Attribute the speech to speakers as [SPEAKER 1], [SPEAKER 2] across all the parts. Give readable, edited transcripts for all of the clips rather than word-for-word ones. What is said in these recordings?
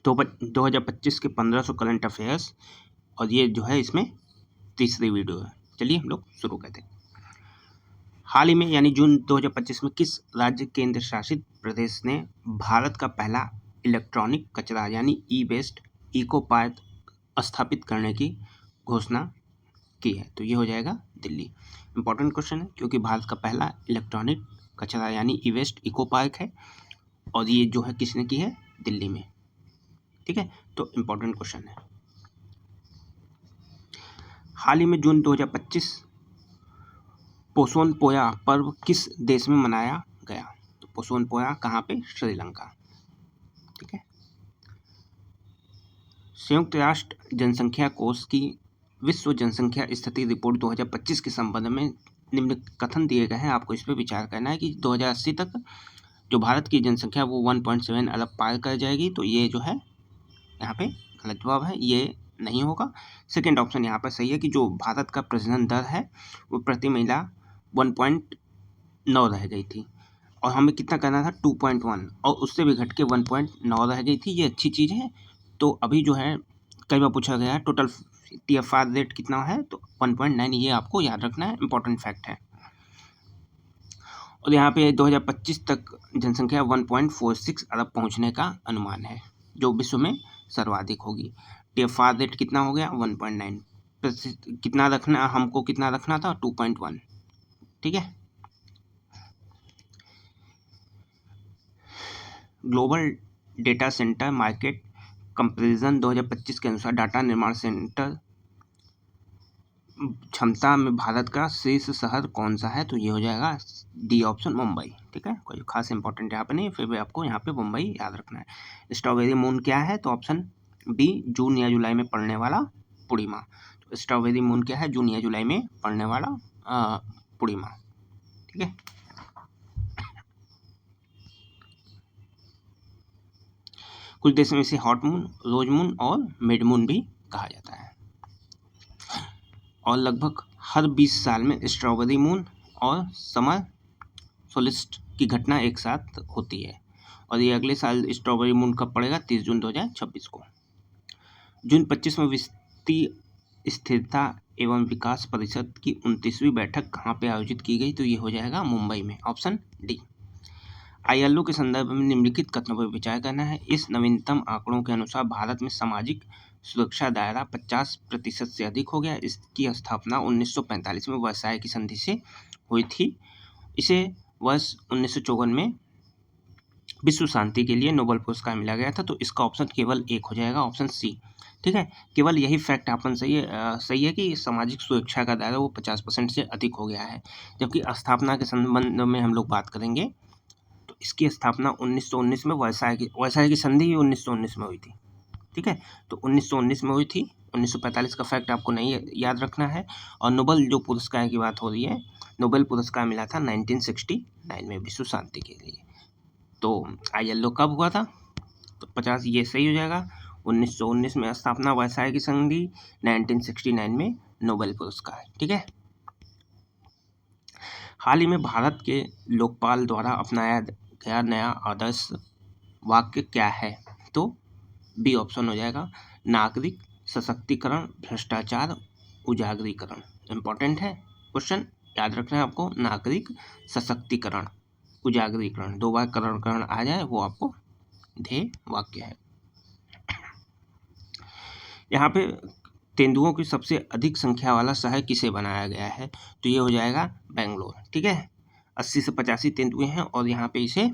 [SPEAKER 1] तो 2025 के 1500 current affairs, और ये जो है इसमें तीसरी वीडियो है। चलिए हम लोग शुरू करते हैं। हाल ही में यानी जून 2025 में किस राज्य केंद्र शासित प्रदेश ने भारत का पहला इलेक्ट्रॉनिक कचरा यानी ई वेस्ट इको पार्क स्थापित करने की घोषणा की है? तो ये हो जाएगा दिल्ली। इंपॉर्टेंट क्वेश्चन है क्योंकि भारत का पहला इलेक्ट्रॉनिक कचरा यानी ई वेस्ट इको पार्क है, और ये जो है किसने की है? दिल्ली में। ठीक है, तो इंपॉर्टेंट क्वेश्चन है। हाल ही में जून 2025 पोसोन पोया पर्व किस देश में मनाया गया? तो पोसोन पोया कहाँ पे? श्रीलंका। ठीक है। संयुक्त राष्ट्र जनसंख्या कोष की विश्व जनसंख्या स्थिति रिपोर्ट 2025 के संबंध में निम्न कथन दिए गए हैं। आपको इस पर विचार करना है कि 2080 तक जो भारत की जनसंख्या वो 1.7 अरब पार कर जाएगी। तो ये जो है यहाँ पे गलत जवाब है, ये नहीं होगा। सेकेंड ऑप्शन यहाँ पर सही है कि जो भारत का प्रजनन दर है वो प्रति महिला 1.9 रह गई थी, और हमें कितना करना था? 2.1, और उससे भी घट के 1.9 रह गई थी। ये अच्छी चीज़ है। तो अभी जो है कई बार पूछा गया है टोटल TFR रेट कितना है, तो 1.9, ये आपको याद रखना है, इंपॉर्टेंट फैक्ट है। और यहाँ पे 2025 तक जनसंख्या 1.46 अरब पहुँचने का अनुमान है, जो विश्व में सर्वाधिक होगी। TFR रेट कितना हो गया? 1.9। कितना रखना, हमको कितना रखना था? 2.1। ठीक है। Global data centre market comparison 2025 के अनुसार डाटा निर्माण सेंटर क्षमता में भारत का शीर्ष शहर कौन सा है? तो ये हो जाएगा डी ऑप्शन, मुंबई। ठीक है, कोई खास इंपॉर्टेंट यहाँ पे नहीं, फिर भी आपको यहाँ पे मुंबई याद रखना है। स्ट्रॉबेरी मून क्या है? तो ऑप्शन बी, जून या जुलाई में पड़ने वाला पूर्णिमा। तो स्ट्रॉबेरी मून क्या है? जून या जुलाई में पड़ने वाला पूर्णिमा। ठीक है। कुछ देशों में इसे हॉट मून, रोज मून और मिड मून भी कहा जाता है। और लगभग हर 20 साल में स्ट्रॉबेरी मून और समर सोलिस्टिस की घटना एक साथ होती है, और ये अगले साल स्ट्रॉबेरी मून कब पड़ेगा? 30 जून 2026 को। जून 25 में वित्तीय स्थिरता एवं विकास परिषद की 29वीं बैठक कहाँ पे आयोजित की गई? तो ये हो जाएगा मुंबई में, ऑप्शन डी। ILO के संदर्भ में निम्नलिखित कथनों पर विचार करना है। इस नवीनतम आंकड़ों के अनुसार भारत में सामाजिक सुरक्षा दायरा 50% से अधिक हो गया। इसकी स्थापना 1945 में वर्साई की संधि से हुई थी। इसे वर्ष 1954 में विश्व शांति के लिए नोबेल पुरस्कार मिला गया था। तो इसका ऑप्शन केवल एक हो जाएगा, ऑप्शन सी। ठीक है, केवल यही फैक्ट आपन सही है कि सामाजिक सुरक्षा का दायरा वो 50% से अधिक हो गया है। जबकि स्थापना के संबंध में हम लोग बात करेंगे तो इसकी स्थापना 1919 में वर्साई की संधि ही 1919 में हुई थी। ठीक है, तो 1919 में हुई थी। 1945 का फैक्ट आपको नहीं याद रखना है। और नोबेल जो पुरस्कार की बात हो रही है, नोबेल पुरस्कार मिला था 1969 में विश्व शांति के लिए। तो ILO कब हुआ था? तो 50 ये सही हो जाएगा। 1919 में स्थापना, वर्साई की संधि, 1969 में नोबेल पुरस्कार। ठीक है। हाल ही में भारत के लोकपाल द्वारा अपनाया गया नया आदर्श वाक्य क्या है? तो बी ऑप्शन हो जाएगा, नागरिक सशक्तिकरण भ्रष्टाचार उजागरीकरण। इंपॉर्टेंट है क्वेश्चन, याद रखना है आपको। नागरिक सशक्तिकरण उजागरीकरण, 2 बार करण आ जाए वो आपको ध्येय वाक्य है। यहाँ पे तेंदुओं की सबसे अधिक संख्या वाला शहर किसे बनाया गया है? तो ये हो जाएगा बेंगलोर। ठीक है, 80 से 85 तेंदुए हैं, और यहाँ पे इसे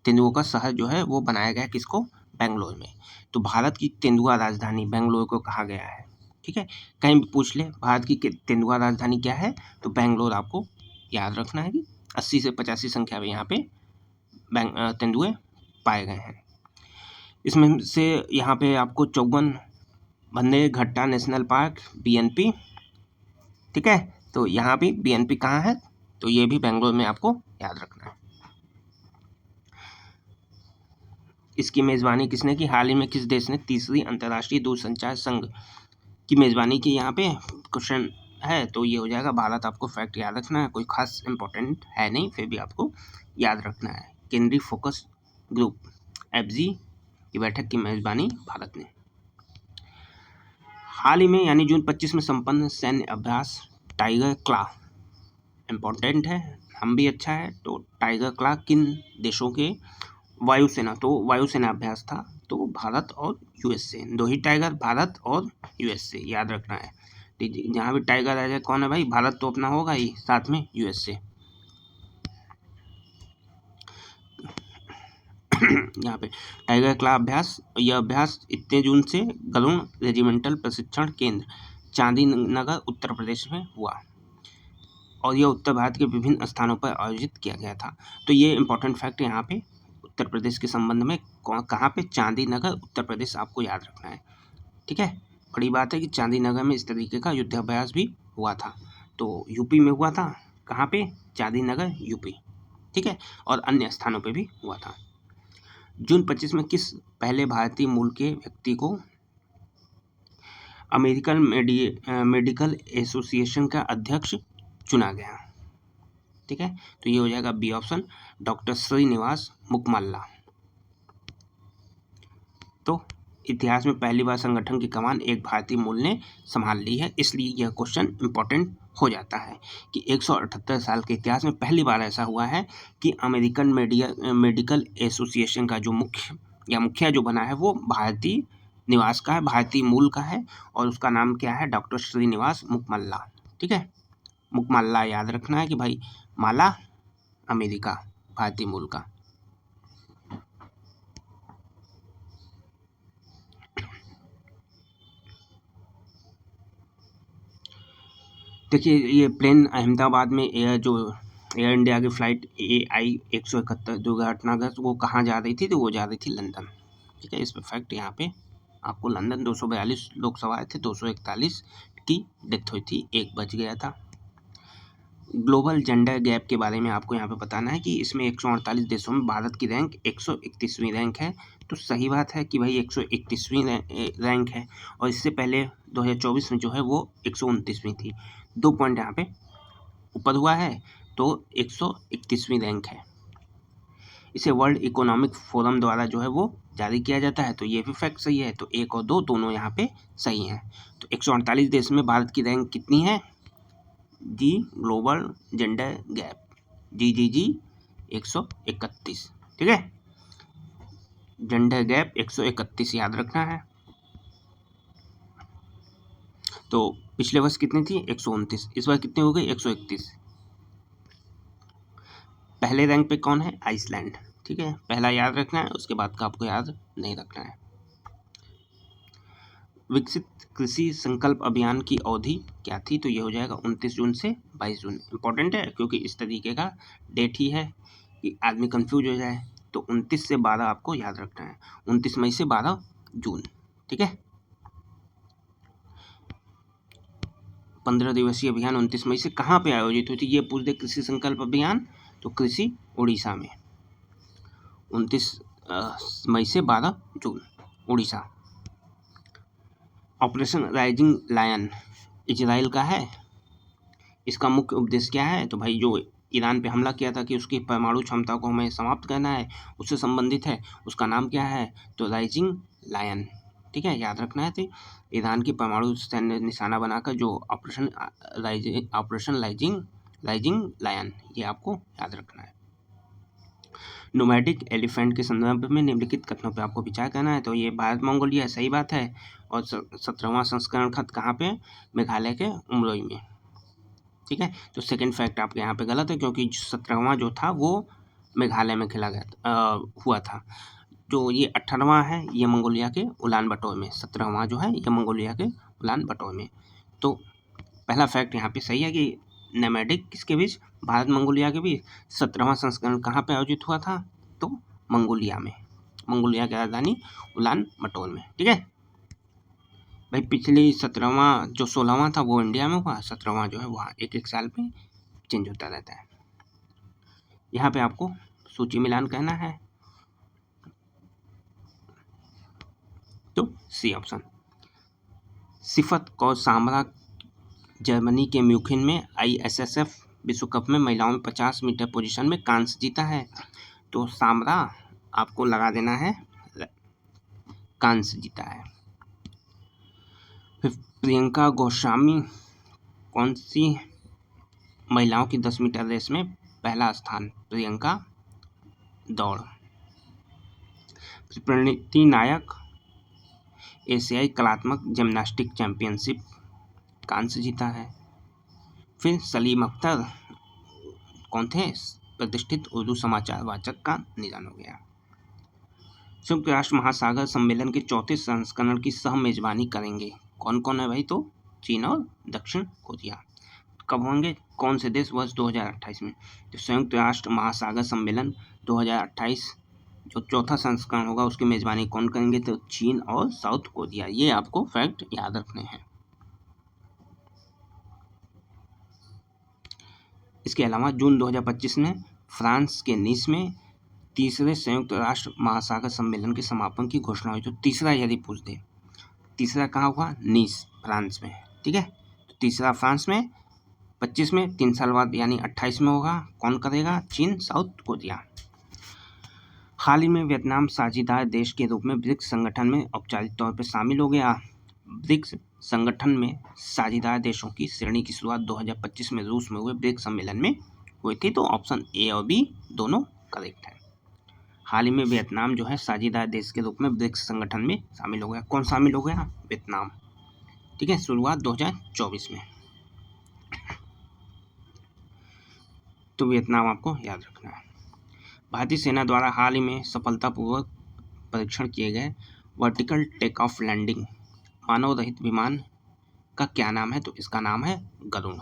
[SPEAKER 1] तेंदुओं का शहर जो है वो बनाया गया है, किसको? बेंगलोर में। तो भारत की तेंदुआ राजधानी बेंगलोर को कहा गया है। ठीक है, कहीं भी पूछ ले भारत की तेंदुआ राजधानी क्या है, तो बेंगलोर आपको याद रखना है कि 80 से 85 संख्या में यहाँ पे तेंदुए पाए गए हैं। इसमें से यहाँ पे आपको 54 बंदेरघट्टा नेशनल पार्क BNP। ठीक है, तो यहाँ भी BNP कहाँ है? तो ये भी बेंगलोर में आपको याद रखना है। इसकी मेज़बानी किसने की? हाल ही में किस देश ने तीसरी अंतर्राष्ट्रीय दूरसंचार संघ की मेज़बानी की? यहाँ पे क्वेश्चन है, तो ये हो जाएगा भारत। आपको फैक्ट याद रखना है, कोई खास इंपॉर्टेंट है नहीं, फिर भी आपको याद रखना है। केंद्रीय फोकस ग्रुप FG की बैठक की मेजबानी भारत ने। हाल ही में यानी जून 25 में संपन्न सैन्य अभ्यास टाइगर क्ला, इम्पोर्टेंट है, नाम भी अच्छा है। तो टाइगर क्ला किन देशों के वायुसेना, तो वायुसेना अभ्यास था, तो भारत और यूएसए, दो ही टाइगर, भारत और यूएसए, याद रखना है। जहाँ भी टाइगर आ जाए कौन है भाई, भारत तो अपना होगा ही, साथ में यूएसए। यहाँ पे टाइगर क्ला अभ्यास, यह अभ्यास इतने जून से गरुण रेजिमेंटल प्रशिक्षण केंद्र चांदी नगर उत्तर प्रदेश में हुआ और यह उत्तर भारत के विभिन्न स्थानों पर आयोजित किया गया था। तो ये इंपॉर्टेंट फैक्ट यहाँ पे उत्तर प्रदेश के संबंध में, कहाँ पे, चांदी नगर उत्तर प्रदेश, आपको याद रखना है। ठीक है, बड़ी बात है कि चांदी नगर में इस तरीके का युद्धाभ्यास भी हुआ था। तो यूपी में हुआ था, कहाँ पे, चांदी नगर यूपी। ठीक है, और अन्य स्थानों पे भी हुआ था। जून 25 में किस पहले भारतीय मूल के व्यक्ति को अमेरिकन मेडिकल एसोसिएशन का अध्यक्ष चुना गया? ठीक है, तो ये हो जाएगा बी ऑप्शन, डॉक्टर श्रीनिवास मुखमल्ला। तो इतिहास में पहली बार संगठन की कमान एक भारतीय मूल ने संभाल ली है, इसलिए यह क्वेश्चन इंपॉर्टेंट हो जाता है कि 178 साल के इतिहास में पहली बार ऐसा हुआ है कि अमेरिकन मेडिकल एसोसिएशन का जो मुखिया जो बना है वो भारतीय निवास का है, भारतीय मूल का है, और उसका नाम क्या है, डॉक्टर श्रीनिवास मुखमल्ला। ठीक है, मुखमल्ला याद रखना है कि भाई माला अमेरिका, भारतीय मूल का। देखिए ये प्लेन अहमदाबाद में एयर इंडिया की फ्लाइट AI-171 दुर्घटनाग्रस्त वो कहाँ जा रही थी, तो वो जा रही थी लंदन। ठीक है, इस पर फैक्ट यहाँ पे आपको लंदन 242 लोग सवार थे, 241 की डेथ हुई थी, 1 बच गया था। ग्लोबल जेंडर गैप के बारे में आपको यहाँ पे बताना है कि इसमें 148 देशों में भारत की रैंक 131वीं रैंक है। तो सही बात है कि भाई 131वीं रैंक है, और इससे पहले 2024 में जो है वो 129वीं थी, 2 पॉइंट यहाँ पे ऊपर हुआ है, तो 131वीं रैंक है। इसे वर्ल्ड इकोनॉमिक फोरम द्वारा जो है वो जारी किया जाता है, तो ये भी फैक्ट सही है। तो 1 और 2 दोनों यहाँ पे सही हैं। तो 148 देश में भारत की रैंक कितनी है जी, ग्लोबल जेंडर गैप जी 131। ठीक है, जेंडर गैप 131 याद रखना है। तो पिछले वर्ष कितनी थी, 129, इस बार कितनी हो गई, 131। पहले रैंक पे कौन है, आइसलैंड। ठीक है, पहला याद रखना है, उसके बाद का आपको याद नहीं रखना है। विकसित कृषि संकल्प अभियान की अवधि क्या थी, तो ये हो जाएगा 29 जून से 22 जून। इंपॉर्टेंट है क्योंकि इस तरीके का डेट ही है कि आदमी कंफ्यूज हो जाए। तो 29 से 12 आपको याद रखना है, 29 मई से 12 जून। ठीक है, 15 दिवसीय अभियान 29 मई से कहाँ पे आयोजित हुई थी, ये पूछ दे कृषि संकल्प अभियान, तो कृषि उड़ीसा में, 29 मई से 12 जून, Orissa. Operation Rising Lion Israel का है, इसका मुख्य उद्देश्य क्या है, तो भाई जो ईरान पे हमला किया था कि उसकी परमाणु क्षमता को हमें समाप्त करना है, उससे संबंधित है, उसका नाम क्या है, तो राइजिंग लायन। ठीक है, याद रखना है। तो ईरान की परमाणु सैन्य निशाना बनाकर जो ऑपरेशन राइजिंग लायन, ये आपको याद रखना है। नोमैडिक एलिफेंट के संदर्भ में निम्नलिखित कथनों पर आपको विचार करना है। तो ये भारत मंगोलिया, सही बात है, और 17वां संस्करण खत कहाँ पे, मेघालय के उमरोई में। ठीक है, तो सेकंड फैक्ट आपके यहाँ पे गलत है, क्योंकि 17वां जो था वो मेघालय में खेला गया हुआ था। जो ये 18वां है ये मंगोलिया के उलान बटोर में, 17वां जो है ये मंगोलिया के उलान बटोर में। तो पहला फैक्ट यहाँ पे सही है कि नोमैडिक किसके बीच, भारत मंगोलिया के बीच। 17वां संस्करण कहाँ पे आयोजित हुआ था, तो मंगोलिया में, मंगोलिया की राजधानी उलान बटोर में। ठीक है भाई, पिछली 17वां जो 16वां था वो इंडिया में हुआ, 17वां जो है वहाँ एक साल पे चेंज होता रहता है। यहाँ पे आपको सूची मिलान करना है, तो सी ऑप्शन। सिफत कौर सामरा जर्मनी के म्यूनिख में ISSF विश्व कप में महिलाओं में 50 मीटर पोजीशन में कांस्य जीता है। तो सामरा आपको लगा देना है कांस्य जीता है। फिर प्रियंका गोस्वामी कौन सी महिलाओं की 10 मीटर रेस में पहला स्थान? प्रियंका दौड़। प्रणीति नायक एशियाई कलात्मक जिम्नास्टिक चैंपियनशिप कांस्य जीता है। फिर सलीम अख्तर कौन थे? प्रतिष्ठित उर्दू समाचार वाचक का निधन हो गया। संयुक्त राष्ट्र महासागर सम्मेलन के 34 संस्करण की सह मेजबानी करेंगे कौन कौन है भाई? तो चीन और दक्षिण कोरिया। कब होंगे? कौन से देश? वर्ष 2028 में। तो संयुक्त राष्ट्र महासागर सम्मेलन 2028 जो चौथा संस्करण होगा उसकी मेजबानी कौन करेंगे? तो चीन और साउथ कोरिया। ये आपको फैक्ट याद रखने हैं। इसके अलावा जून 2025 में फ्रांस के नीस में तीसरे संयुक्त राष्ट्र महासागर सम्मेलन के समापन की घोषणा हुई। तो तीसरा यदि पूछ दे, तीसरा कहाँ हुआ? नीस, फ्रांस में। ठीक है, तो तीसरा फ्रांस में 25 में, 3 साल बाद यानी 28 में होगा। कौन करेगा? चीन, साउथ कोरिया। हाल ही में वियतनाम साझेदार देश के रूप में ब्रिक्स संगठन में औपचारिक तौर पर शामिल हो गया। ब्रिक्स संगठन में साझेदार देशों की श्रेणी की शुरुआत 2025 में रूस में हुए ब्रिक्स सम्मेलन में हुई थी। तो ऑप्शन ए और बी दोनों करेक्ट है। हाल ही में वियतनाम जो है साझेदार देश के रूप में ब्रिक्स संगठन में शामिल हो गया। कौन शामिल हो गया? वियतनाम। ठीक है, शुरुआत 2024 में। तो वियतनाम आपको याद रखना है। भारतीय सेना द्वारा हाल ही में सफलतापूर्वक परीक्षण किए गए वर्टिकल टेक ऑफ लैंडिंग मानव रहित विमान का क्या नाम है? तो इसका नाम है गरुण।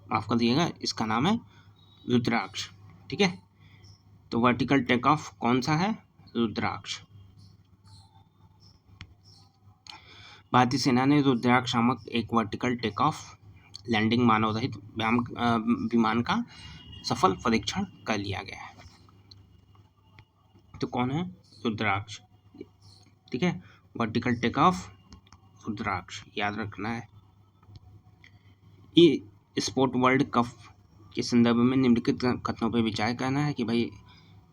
[SPEAKER 1] माफ कर दिएगा, इसका नाम है रुद्राक्ष। ठीक है, तो वर्टिकल टेक ऑफ कौन सा है? रुद्राक्ष। भारतीय सेना ने रुद्राक्ष नामक एक वर्टिकल टेक ऑफ लैंडिंग मानव रहित विमान का सफल परीक्षण कर लिया गया है। तो कौन है? रुद्राक्ष। ठीक है, वर्टिकल टेक ऑफ रुद्राक्ष याद रखना है। ये स्पोर्ट वर्ल्ड कप के संदर्भ में निम्नलिखित कथनों पर विचार करना है कि भाई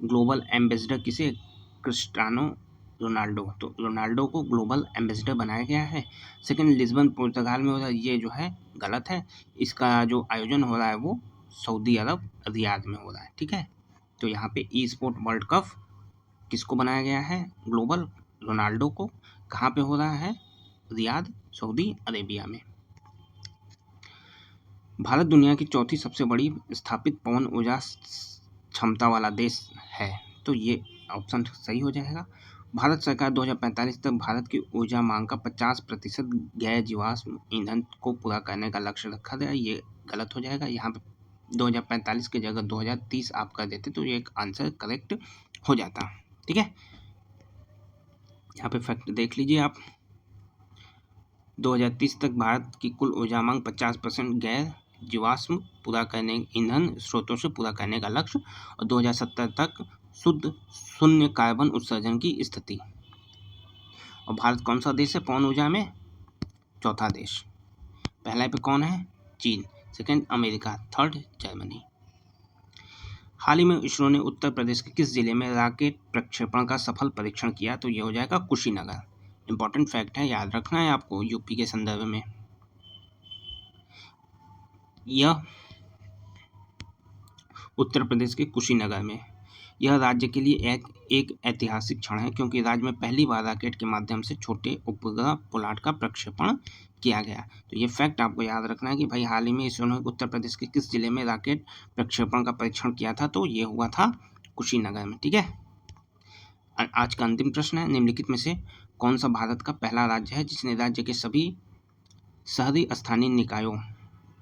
[SPEAKER 1] ग्लोबल एम्बेसडर किसे? Cristiano Ronaldo. तो रोनाल्डो को ग्लोबल एम्बेसडर बनाया गया है। सेकंड, लिस्बन पुर्तगाल में हो रहा है, ये जो है गलत है। इसका जो आयोजन हो रहा है वो सऊदी अरब रियाद में हो रहा है। ठीक है, तो यहाँ पे ई स्पोर्ट वर्ल्ड कप किसको बनाया गया है? ग्लोबल रोनाल्डो को। कहाँ पे हो रहा है? रियाद, सऊदी अरेबिया में। भारत दुनिया की चौथी सबसे बड़ी स्थापित पवन ऊर्जा क्षमता वाला देश है। तो ये ऑप्शन सही हो जाएगा। भारत सरकार 2045 तक भारत की ऊर्जा मांग का 50% गैर जीवाश्म ईंधन को पूरा करने का लक्ष्य रखा गया। ये गलत हो जाएगा। यहाँ पे 2045 की जगह 2030 आप कर देते तो ये एक आंसर करेक्ट हो जाता। ठीक है, यहाँ पे फैक्ट देख लीजिए आप। 2030 तक भारत की कुल ऊर्जा मांग 50% गैर जीवाश्म पूरा करने ईंधन स्रोतों से पूरा करने का लक्ष्य और 2070 तक शुद्ध शून्य कार्बन उत्सर्जन की स्थिति। और भारत कौन सा देश है पवन ऊर्जा में? चौथा देश। पहला पे कौन है? चीन। Second America. Third Germany. हाल ही में इसरो ने उत्तर प्रदेश के किस जिले में रॉकेट प्रक्षेपण का सफल परीक्षण किया? तो यह हो जाएगा कुशीनगर। इंपॉर्टेंट फैक्ट है, याद रखना है आपको यूपी के संदर्भ में। यह उत्तर प्रदेश के कुशीनगर में। यह राज्य के लिए एक ऐतिहासिक क्षण है क्योंकि राज्य में पहली बार रॉकेट के माध्यम से छोटे उपग्रह पोलार्ड का प्रक्षेपण किया गया। तो ये फैक्ट आपको याद रखना है कि भाई हाल ही में इसरो ने उत्तर प्रदेश के किस जिले में रॉकेट प्रक्षेपण का परीक्षण किया था? तो ये हुआ था कुशीनगर में। ठीक है, आज का अंतिम प्रश्न है, निम्नलिखित में से कौन सा भारत का पहला राज्य है जिसने राज्य के सभी शहरी स्थानीय निकायों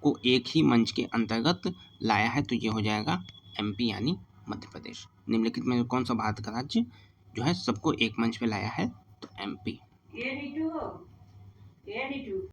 [SPEAKER 1] को एक ही मंच के अंतर्गत लाया है? तो ये हो जाएगा एमपी यानी मध्य प्रदेश। निम्नलिखित में कौन सा भारत का राज्य जो है सबको एक मंच पे लाया है? तो एमपी।